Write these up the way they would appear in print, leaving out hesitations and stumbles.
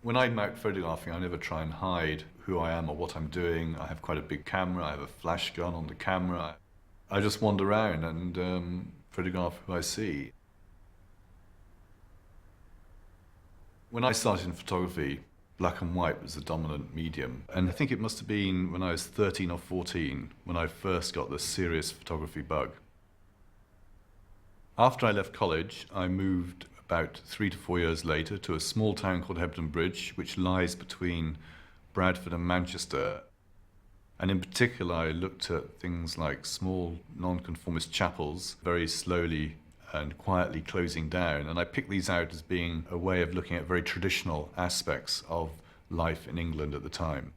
When I'm out photographing, I never try and hide who I am or what I'm doing. I have quite a big camera. I have a flash gun on the camera. I just wander around and photograph who I see. When I started in photography, black and white was the dominant medium. And I think it must have been when I was 13 or 14 when I first got the serious photography bug. After I left college, I moved about 3 to 4 years later to a small town called Hebden Bridge, which lies between Bradford and Manchester. And in particular, I looked at things like small nonconformist chapels very slowly and quietly closing down. And I picked these out as being a way of looking at very traditional aspects of life in England at the time.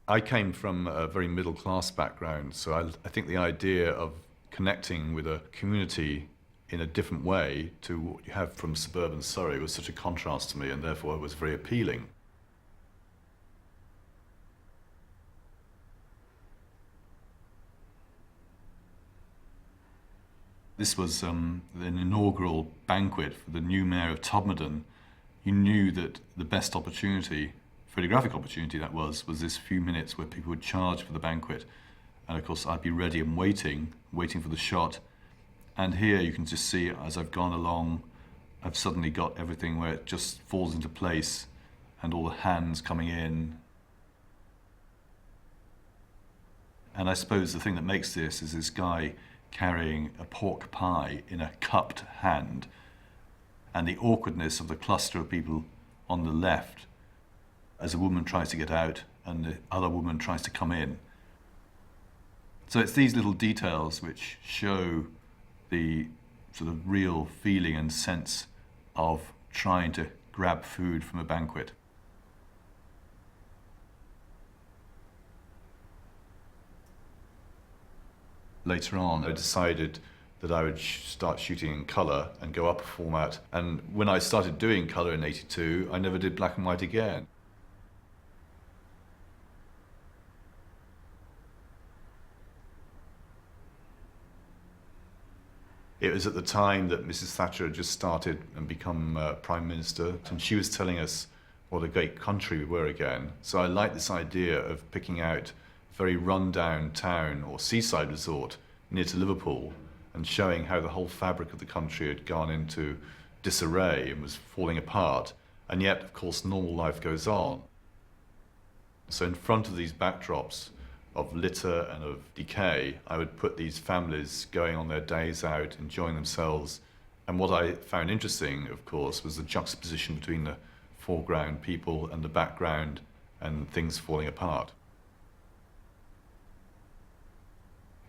I came from a very middle-class background, so I think the idea of connecting with a community in a different way to what you have from suburban Surrey was such a contrast to me, and therefore it was very appealing. This was an inaugural banquet for the new mayor of Todmorden. You knew that the best opportunity, photographic opportunity that was this few minutes where people would charge for the banquet. And of course I'd be ready and waiting for the shot. And here you can just see, as I've gone along, I've suddenly got everything where it just falls into place and all the hands coming in. And I suppose the thing that makes this is this guy carrying a pork pie in a cupped hand, and the awkwardness of the cluster of people on the left as a woman tries to get out and the other woman tries to come in. So it's these little details which show the sort of real feeling and sense of trying to grab food from a banquet. Later on, I decided that I would start shooting in colour and go up a format. And when I started doing colour in '82, I never did black and white again. It was at the time that Mrs. Thatcher had just started and become Prime Minister, and she was telling us what a great country we were again. So I liked this idea of picking out a very run-down town or seaside resort near to Liverpool and showing how the whole fabric of the country had gone into disarray and was falling apart. And yet, of course, normal life goes on. So in front of these backdrops of litter and of decay, I would put these families going on their days out, enjoying themselves. And what I found interesting, of course, was the juxtaposition between the foreground people and the background and things falling apart.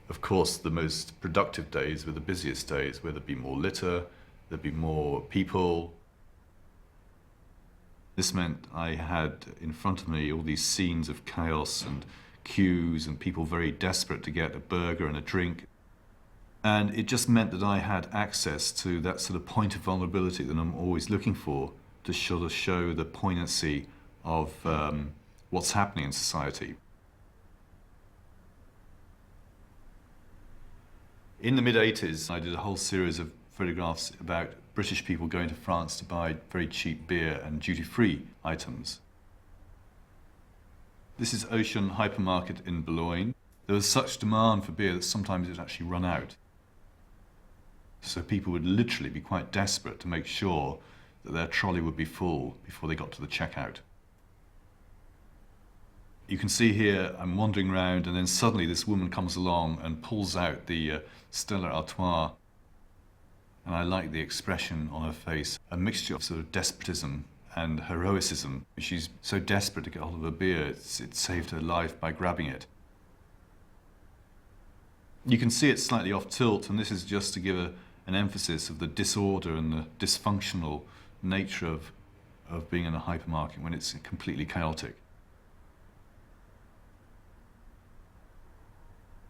Of course, the most productive days were the busiest days, where there'd be more litter, there'd be more people. This meant I had in front of me all these scenes of chaos and queues and people very desperate to get a burger and a drink. And it just meant that I had access to that sort of point of vulnerability that I'm always looking for to sort of show the poignancy of what's happening in society. In the mid-'80s, I did a whole series of photographs about British people going to France to buy very cheap beer and duty-free items. This is Ocean Hypermarket in Boulogne. There was such demand for beer that sometimes it would actually run out. So people would literally be quite desperate to make sure that their trolley would be full before they got to the checkout. You can see here I'm wandering around, and then suddenly this woman comes along and pulls out the Stella Artois. And I like the expression on her face, a mixture of sort of despotism and heroicism. She's so desperate to get hold of a beer, it saved her life by grabbing it. You can see it's slightly off tilt, and this is just to give an emphasis of the disorder and the dysfunctional nature of being in a hypermarket when it's completely chaotic.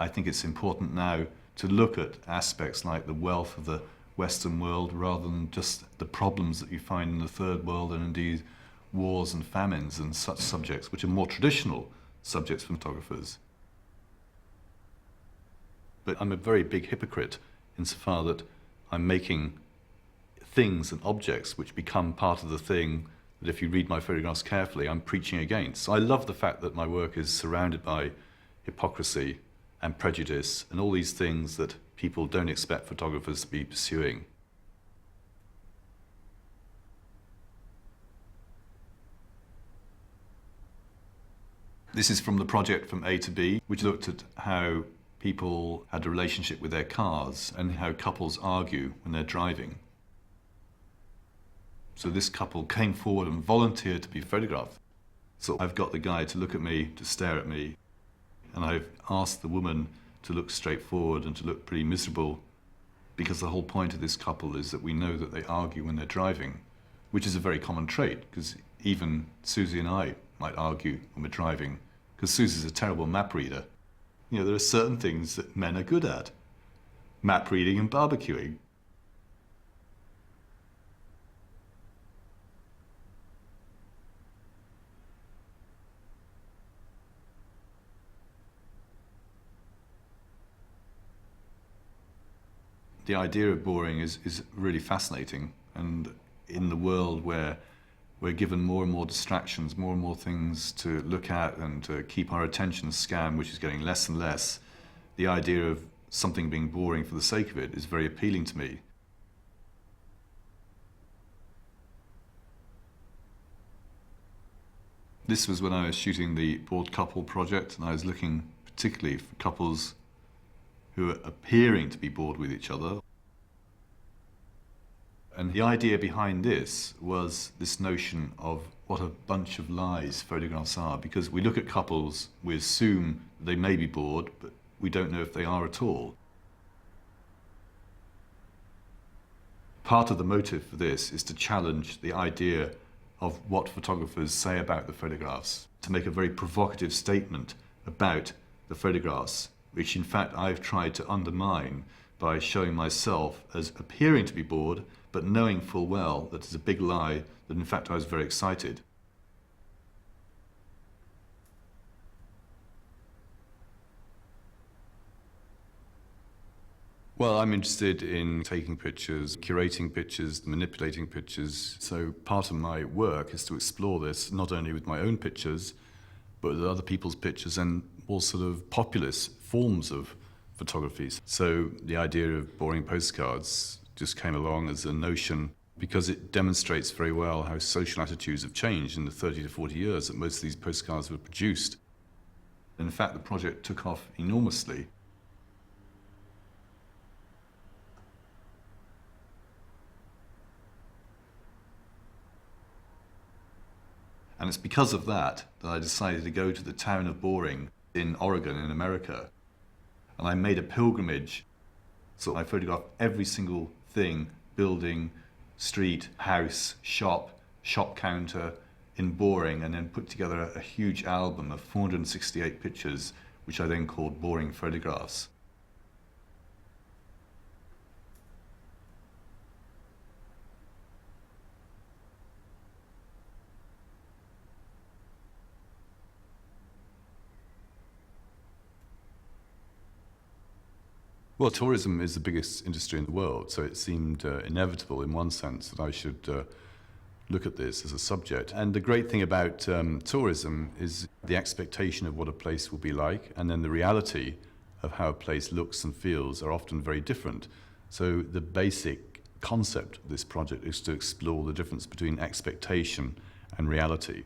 I think it's important now to look at aspects like the wealth of the Western world rather than just the problems that you find in the Third World, and indeed wars and famines and such subjects, which are more traditional subjects for photographers. But I'm a very big hypocrite insofar that I'm making things and objects which become part of the thing that if you read my photographs carefully, I'm preaching against. So I love the fact that my work is surrounded by hypocrisy and prejudice and all these things that people don't expect photographers to be pursuing. This is from the project From A to B, which looked at how people had a relationship with their cars and how couples argue when they're driving. So this couple came forward and volunteered to be photographed. So I've got the guy to look at me, to stare at me, and I've asked the woman to look straight forward and to look pretty miserable, because the whole point of this couple is that we know that they argue when they're driving, which is a very common trait, because even Susie and I might argue when we're driving, because Susie's a terrible map reader. You know, there are certain things that men are good at. Map reading and barbecuing. The idea of boring is really fascinating, and in the world where we're given more and more distractions, more and more things to look at and to keep our attention scanned, which is getting less and less, the idea of something being boring for the sake of it is very appealing to me. This was when I was shooting the Bored Couple project, and I was looking particularly for couples who are appearing to be bored with each other. And the idea behind this was this notion of what a bunch of lies photographs are, because we look at couples, we assume they may be bored, but we don't know if they are at all. Part of the motive for this is to challenge the idea of what photographers say about the photographs, to make a very provocative statement about the photographs, which in fact I've tried to undermine by showing myself as appearing to be bored, but knowing full well that it's a big lie, that in fact I was very excited. Well, I'm interested in taking pictures, curating pictures, manipulating pictures. So part of my work is to explore this, not only with my own pictures, but with other people's pictures and all sort of populist forms of photographies. So the idea of boring postcards just came along as a notion because it demonstrates very well how social attitudes have changed in the 30 to 40 years that most of these postcards were produced. In fact, the project took off enormously. And it's because of that that I decided to go to the town of Boring in Oregon in America. And I made a pilgrimage. So I photographed every single thing, building, street, house, shop counter in Boring, and then put together a huge album of 468 pictures, which I then called Boring Photographs. Well, tourism is the biggest industry in the world, so it seemed inevitable in one sense that I should look at this as a subject. And the great thing about tourism is the expectation of what a place will be like, and then the reality of how a place looks and feels are often very different. So the basic concept of this project is to explore the difference between expectation and reality.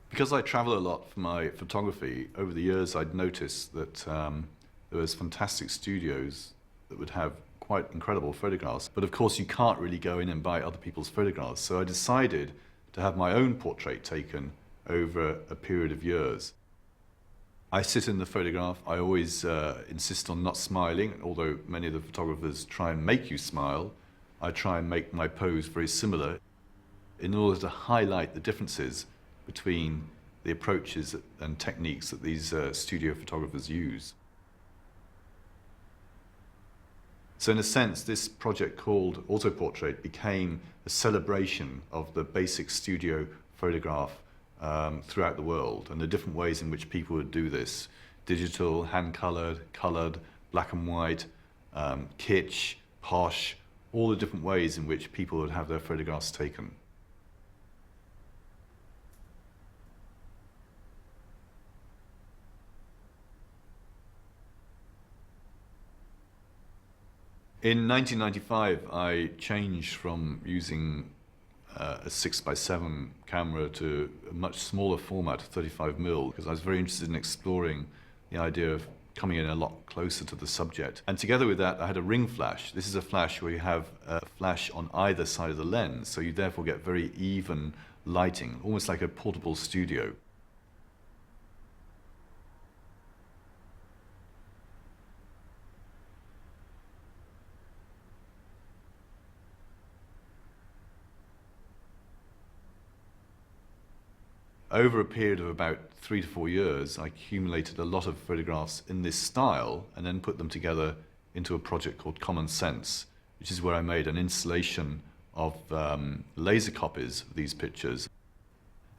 Because I travel a lot for my photography, over the years I'd noticed that there was fantastic studios that would have quite incredible photographs. But of course you can't really go in and buy other people's photographs. So I decided to have my own portrait taken over a period of years. I sit in the photograph. I always insist on not smiling, although many of the photographers try and make you smile. I try and make my pose very similar in order to highlight the differences between the approaches and techniques that these studio photographers use. So in a sense, this project called Autoportrait became a celebration of the basic studio photograph throughout the world and the different ways in which people would do this. Digital, hand-coloured, coloured, black and white, kitsch, posh, all the different ways in which people would have their photographs taken. In 1995, I changed from using a 6x7 camera to a much smaller format, 35mm, because I was very interested in exploring the idea of coming in a lot closer to the subject. And together with that, I had a ring flash. This is a flash where you have a flash on either side of the lens, so you therefore get very even lighting, almost like a portable studio. Over a period of about 3 to 4 years, I accumulated a lot of photographs in this style and then put them together into a project called Common Sense, which is where I made an installation of laser copies of these pictures.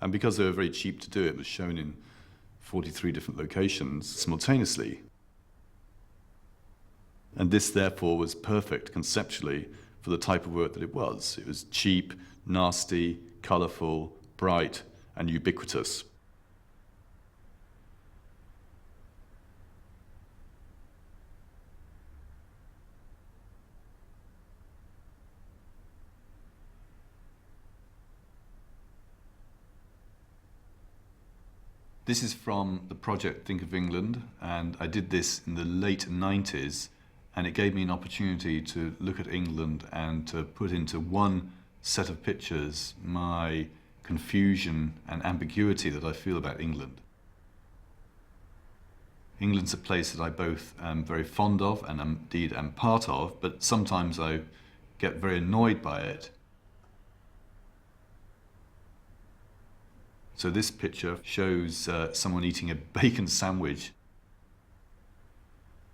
And because they were very cheap to do, it was shown in 43 different locations simultaneously. And this, therefore, was perfect conceptually for the type of work that it was. It was cheap, nasty, colourful, bright, and ubiquitous. This is from the project Think of England, and I did this in the late 90s, and it gave me an opportunity to look at England and to put into one set of pictures my confusion and ambiguity that I feel about England. England's a place that I both am very fond of and indeed am part of, but sometimes I get very annoyed by it. So this picture shows someone eating a bacon sandwich.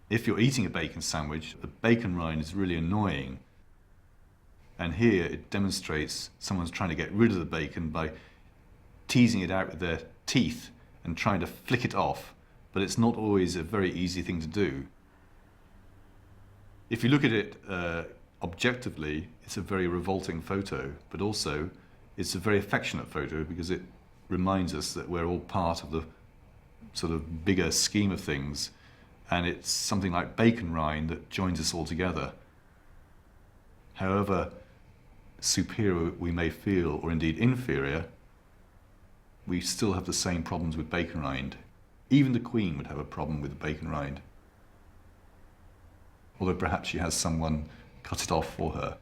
If you're eating a bacon sandwich, the bacon rind is really annoying. And here it demonstrates someone's trying to get rid of the bacon by teasing it out with their teeth and trying to flick it off, but it's not always a very easy thing to do. If you look at it objectively, it's a very revolting photo, but also it's a very affectionate photo because it reminds us that we're all part of the sort of bigger scheme of things, and it's something like bacon rind that joins us all together. However superior we may feel, or indeed inferior, we still have the same problems with bacon rind. Even the Queen would have a problem with the bacon rind, although perhaps she has someone cut it off for her.